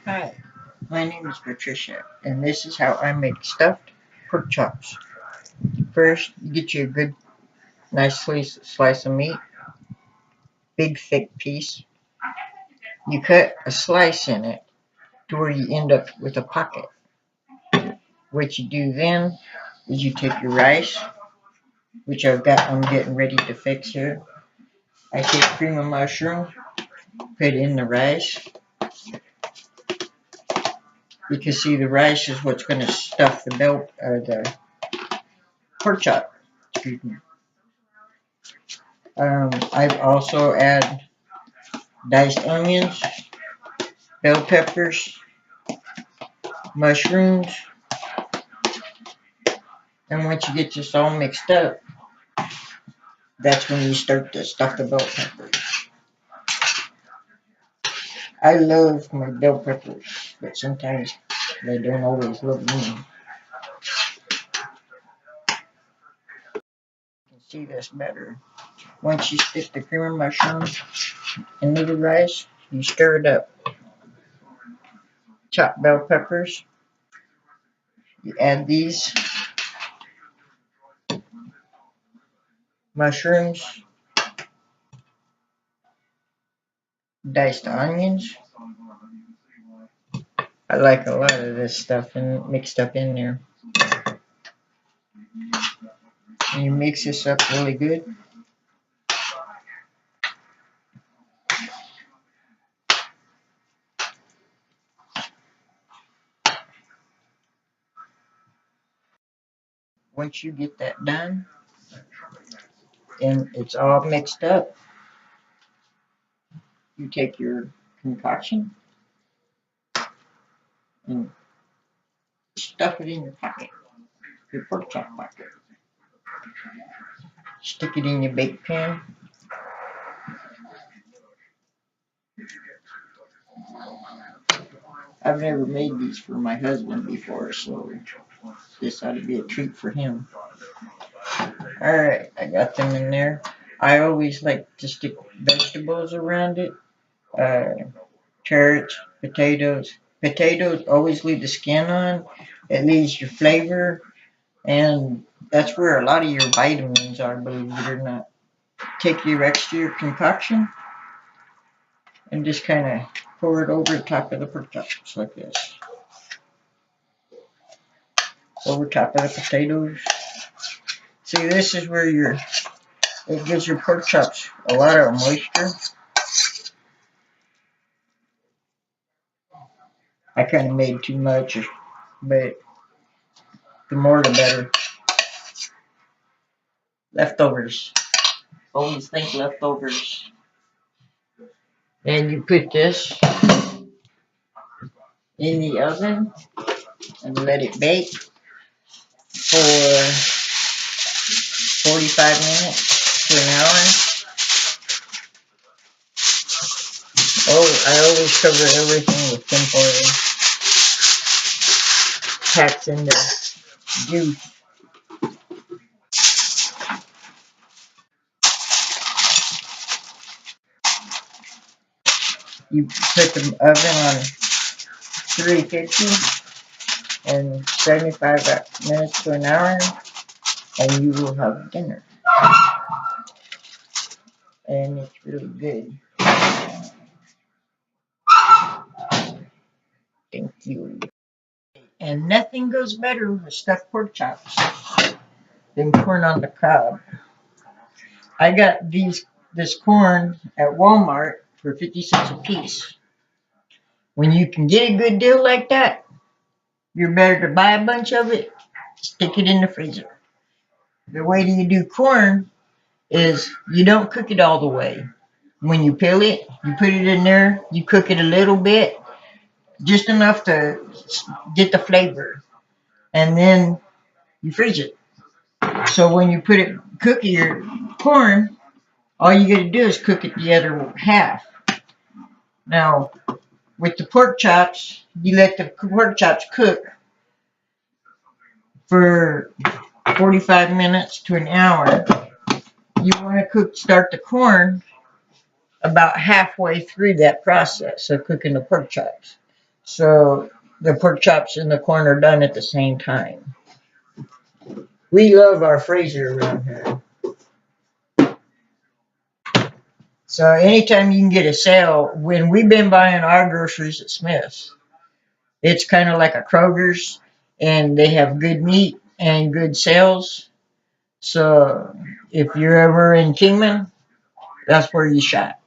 Hi, my name is Patricia, and this is how I make stuffed pork chops. First, you get you a good, nice slice of meat, big, thick piece. You cut a slice in it to where you end up with a pocket. What you do then is you take your rice, which I'm getting ready to fix here. I take cream of mushroom, put in the rice, because see, the rice is what's going to stuff the pork chop. Excuse me. I've also add diced onions, bell peppers, mushrooms, and once you get this all mixed up, that's when you start to stuff the bell peppers. I love my bell peppers, but sometimes they don't always love me. You can see this better. Once you stick the cream of mushrooms into the rice, you stir it up. Chop bell peppers. You add these mushrooms, diced onions. I like a lot of this stuff mixed up in there. And you mix this up really good. Once you get that done and it's all mixed up, you take your concoction and stuff it in your pocket, your pork chop pocket. Stick it in your bake pan. I've never made these for my husband before, so this ought to be a treat for him. Alright, I got them in there. I always like to stick vegetables around it. Carrots, potatoes. Potatoes always leave the skin on. It leaves your flavor, and that's where a lot of your vitamins are, believe it or not. Take your extra concoction and just kind of pour it over the top of the pork chops like this. Over top of the potatoes. See, this is where it gives your pork chops a lot of moisture. I kind of made too much, but the more the better. Leftovers. Always think leftovers. And you put this in the oven and let it bake for 45 minutes to an hour. Oh, I always cover everything with tinfoil. Packs in the juice. You put the oven on 350 and 75 minutes to an hour, and you will have dinner. And it's really good. Thank you. And nothing goes better with stuffed pork chops than corn on the cob. I got this corn at Walmart for 50 cents a piece. When you can get a good deal like that, you're better to buy a bunch of it, stick it in the freezer. The way that you do corn is you don't cook it all the way. When you peel it, you put it in there, you cook it a little bit, just enough to get the flavor, and then you freeze it. So when you cook your corn, all you got to do is cook it the other half. Now, with the pork chops, you let the pork chops cook for 45 minutes to an hour. You want to start the corn about halfway through that process of cooking the pork chops. So the pork chops and the corn are done at the same time. We love our freezer around here. So anytime you can get a sale, when we've been buying our groceries at Smith's, it's kind of like a Kroger's, and they have good meat and good sales. So if you're ever in Kingman, that's where you shop.